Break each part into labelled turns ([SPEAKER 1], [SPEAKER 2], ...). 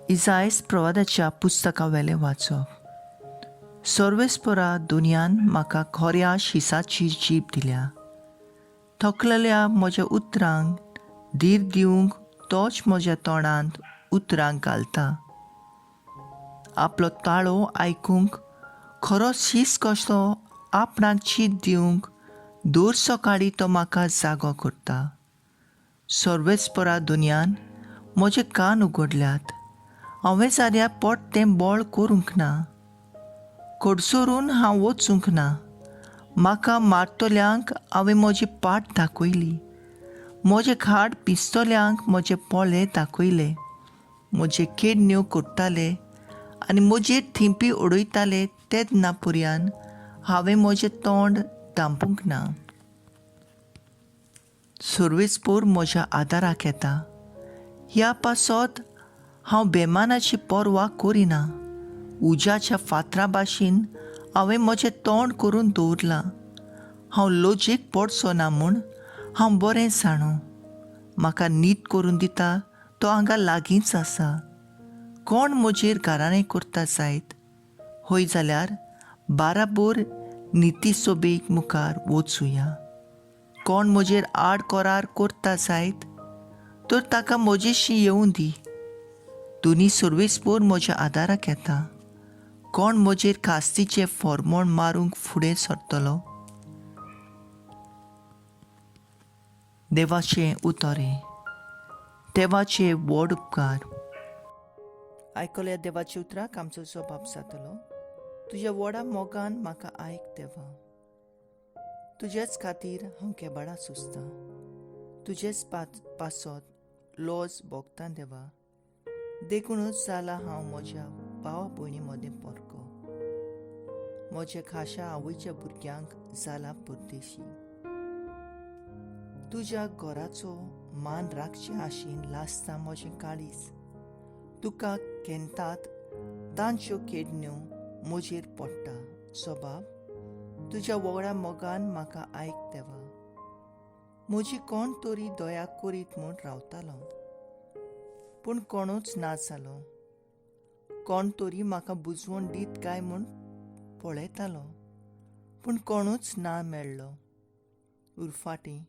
[SPEAKER 1] इसायस प्रवादाच्या पुस्तकावेलें वाचप. सर्वेस्परा दुनियान म्हाका खोऱ्या शिसाची जीब दिल्या. थकलेल्या म्हज्या उतरांक धीर दिवंक तोच म्हज्या तोंडांत उतरांक घालता. आपलो ताळो आयकूंक खरो शीस कसो आपणाक चीत दिवंक दर सकाळी तो म्हाका जागो करता. सर्वेस्परा दुनियान म्हजे कान उगडल्यात. हांवें जाल्यार पोट्टें बोळ करूंक ना. कडसरून हांव वचूंक ना. म्हाका मारतल्यांक हांवें म्हजी पाट दाखयली. म्हजे खाड पिस्तोल्यांक म्हजे पोळे दाखयले. म्हजे केडण्यो कोट्टाले आनी म्हजेर थिंपी उडयताले तेन्ना पुर्यान हांवें म्हजें तोंड धांपूंक ना. सर्वेस्पोर म्हज्या आदाराक येता. ह्या पासत हांव बेमानाची पर्वा करिना. उज्याच्या फातरा भाशेन हांवें म्हजें तोंड करून दवरलां. हांव लजेक पडचो ना म्हूण हांव बरें जाणो. म्हाका न्हीद करून दिता तो हांगा लागींच आसा. कोण म्हजेर घराणें करता जायत, हय जाल्यार बाराबोर निती सोबेक मुखार वचुया. कोण म्हजेर आड कोरार करता जायत तर ताका म्हजेशी येवूं दी. दोनी सर्वेस्पोर म्हज्या आदाराक येता. कोण म्हजेर खास्तीचें फॉर्मोण मारूंक फुडें सरतलो. देवाचें उतोरें. देवाचे व्हड उपकार. आयकल्या देवाच्या उतराक आमचो जबाब जातलो. तुज्या व्हडा मोगान म्हाका आयक देवा. तुजेच खातीर हांव केबाळा सुचता. तुजेच पासत लॉज भोगता देवा. देखूनच जाला हांव म्हज्या भावा भयणी मदें पोरको. म्हज्या खाशा आवयच्या भुरग्यांक जाला परदेशी. तुज्या घोराचो मान राखचे आशेन लासता म्हजें काळीज. तुका केन्तात तांच्यो केडण्यो म्हजेर पडटा. सोबाब, तुज्या व्हडा मोगान म्हाका आयक देवा. म्हजी कोण तरी दया करीत म्हूण रावतालो, पूण कोणूच ना जालो. कोण तरी म्हाका बुजवण दीत काय म्हूण पळयतालो, पूण कोणूच ना मेळ्ळो. उरफाटीं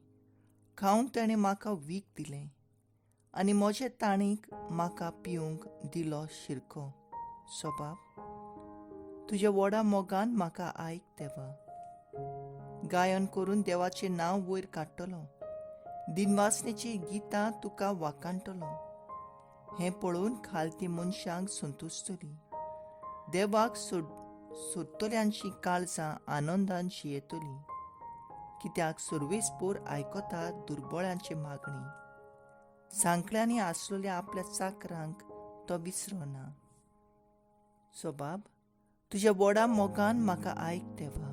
[SPEAKER 1] खावंक ताणें म्हाका वीख दिलें आनी म्हजे ताणीक म्हाका पिवंक दिलो शिरको. सोबाब, तुज्या व्हडा मोगान म्हाका आयक देवा. गायन करून देवाचें नांव वयर काडटलो. दिनवासनेची गितां तुका वाखाणटलो. हें पळोवन खालती मनशांक संतुसतली. देवाक सोदतल्यांची काळजां आनंदान जियेतली. कित्याक सर्वेस्पोर आयकता दुर्बळांची मागणी. सांकल्यांनी आसलेल्या आपल्या चाकरांक तो विसरना. सोबाब, तुज्या व्हडा मोगान म्हाका आयक देवा.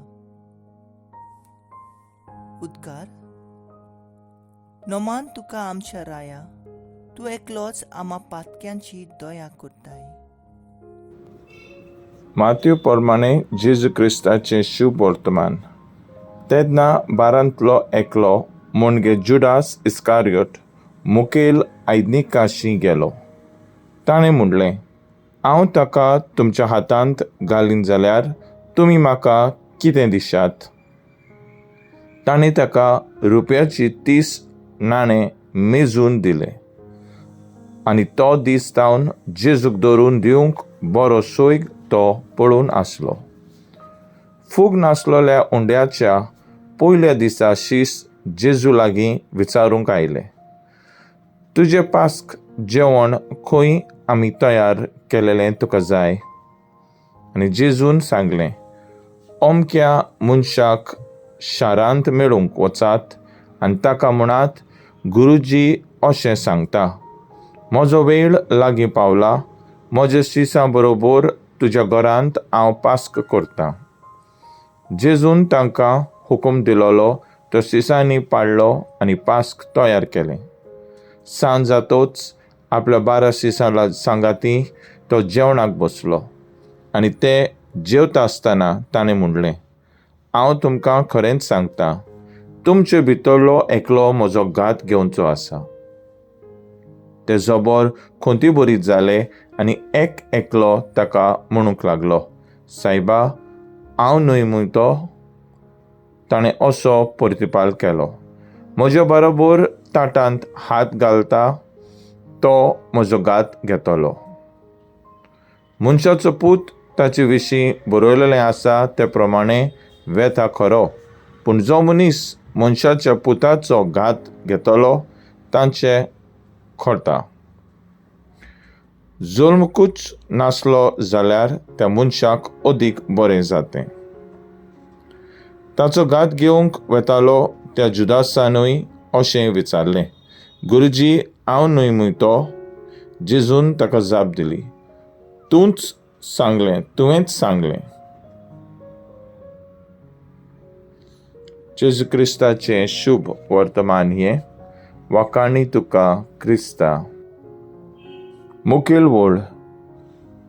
[SPEAKER 1] उद्गार. नोमान तुका आमच्या राया. तूं एकलोच आमा पातक्यांची दया करताय.
[SPEAKER 2] माथ्यू प्रमाणे जेजू क्रिस्ताचें शुभ वर्तमान. तेन्ना बारांतलो एकलो म्हणजे जुडास इस्कारियोट मुखेल आयदनिकाशी गेलो. ताणें म्हणलें, हांव ताका तुमच्या हातांत घालीन जाल्यार तुमी म्हाका कितें दिशात? ताणें ताका रुपयाची 30 नाणें मेजून दिले. आनी तो दीस जावन जेजूक धरून दिवंक बरो सोयग तो पळोवन आसलो. फूग नासलोल्या उंड्याच्या पयल्या दिसा शीस जेजू लागीं विचारूंक आयलें, तुजें पास्क जेवण खंय आमी तयार केलेलें तुका जाय? आनी जेजून सांगलें, अमक्या मनशाक शारांत मेळूंक वचात आनी ताका म्हणात, गुरूजी अशें सांगता, म्हजो वेळ लागीं पावला. म्हज्या शिसां बरोबर तुज्या घरांत हांव पास्क करतां. जेजून तांकां हुकूम दिलोलो तो शिसांनी पाळ्ळो आनी पास्क तयार केलें. सांज जातोच आपल्या 12 शिसां सांगाती तो जेवणाक बसलो. आनी ते जेवता आसतना ताणें म्हणलें, हांव तुमकां खरेंच सांगतां, तुमचे भितरलो एकलो म्हजो घात घेवचो आसा. ते जबर खोंती भरीत जाले आनी एक एकलो ताका म्हणूंक लागलो, सायबा, हांव न्हय मुयतो. ताणें असो प्रतिपाल केलो. म्हज्या बरोबर ताटांत हात घालता तो म्हजो गात घेतलो. मनशाचो पूत ताचे विशीं बरयलेलें आसा ते प्रमाणें वेता खरो, पूण जो मनीस मनशाच्या पुताचो घात घेतलो तांचें खोटा. जल्मकूच नासलो जाल्यार त्या मनशाक अदीक बरें जातें. ताचो घात घेवंक वेतालो त्या जुदासानूय अशें विचारलें, गुरुजी, हांव न्हय मुयतो. जेजून ताका जाप दिली, तुवेंच सांगलें. जेजू क्रिस्ताचें शुभ वर्तमान हें वाकाणी तुका क्रिस्ता. मुखेल वळ,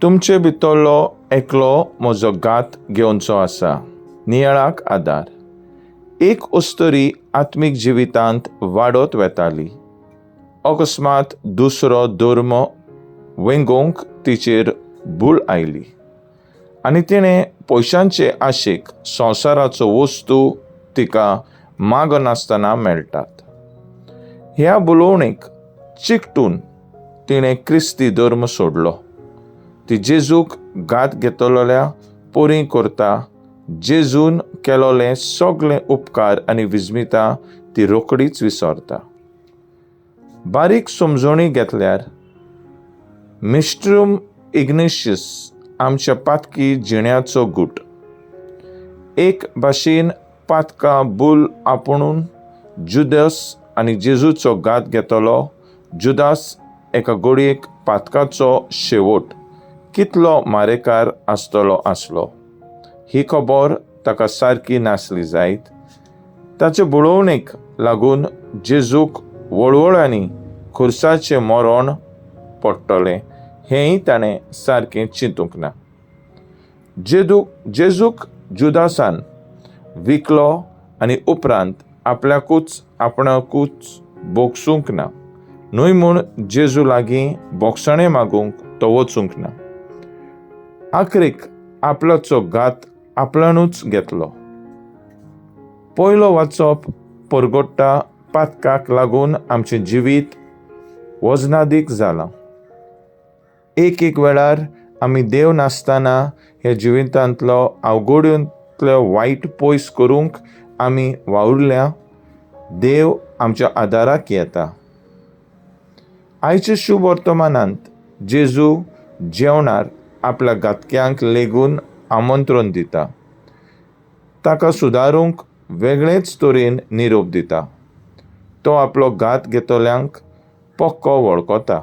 [SPEAKER 2] तुमचे भितरलो एकलो म्हजो घात घेवनचो आसा. नियाळाक आदार. एक अस्तरी आत्मीक जिवितांत वाडत वेताली. अकस्मात दुसरो धर्म वेंगोवंक तिचेर भूल आयली आनी तिणें पयशांचे आशेक संवसाराचो वस्तू तिका माग नासतना मेळटात. ह्या बुलोवणेक चिकटून तिणें क्रिस्ती धर्म सोडलो. ती जेजूक घात घेतलोल्या पोरी करता. जेजून केलोले सगळे उपकार आनी विस्मिता ती रोखडीच विसरता. बारीक समजणी घेतल्यार मिस्ट्रूम इग्नेशियस आमच्या पातकी जिण्याचो गूट. एक भाशेन पातका भूल आपुणून जुदास आनी जेजूचो घात घेतलो. जुदास एका घडयेक पातकाचो शेवट कितलो मारेकार आसलो. ही खबर ताका सारकी नासली जायत. ताचे बुळोवणेक लागून जेजूक वळवळ्यांनी खुर्साचें मरण पडटलें हेंय ताणें सारकें चिंतूंक ना. जेजूक जुदासान विकलो आनी उपरांत आपणाकूच बोगसूंक ना. न्हय म्हूण जेजू लागीं बोगसणें मागूंक तो वचूंक ना. आखरेक आपल्याचो घात आपणानूच घेतलो. पयलो वाचप परगट्टा पातकाक लागून आमचें जिवीत वजनादीक जालां. एक वेळार आमी देव नासतना ह्या जिवितांतलो अवघडींतलो वायट पयस करूंक आमी वावुरल्या. देव आमच्या आदाराक येता. आयच्या शुभ वर्तमानांत जेजू जेवणार आपल्या घातक्यांक लेगून आमंत्रण दिता. ताका सुदारूंक वेगळेच तरेन निरोप दिता. तो आपलो घात घेतल्यांक पक्को वळखता.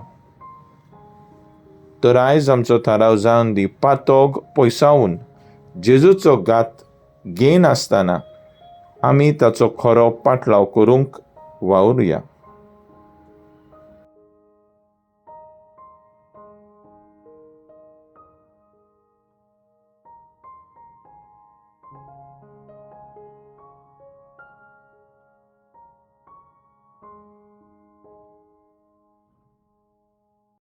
[SPEAKER 2] तर आयज आमचो थाराव जावन दी पातोग पयसावून जेजूचो घात घेयनासतना आमी ताचो खरो पाटलाव करूंक वावुरया.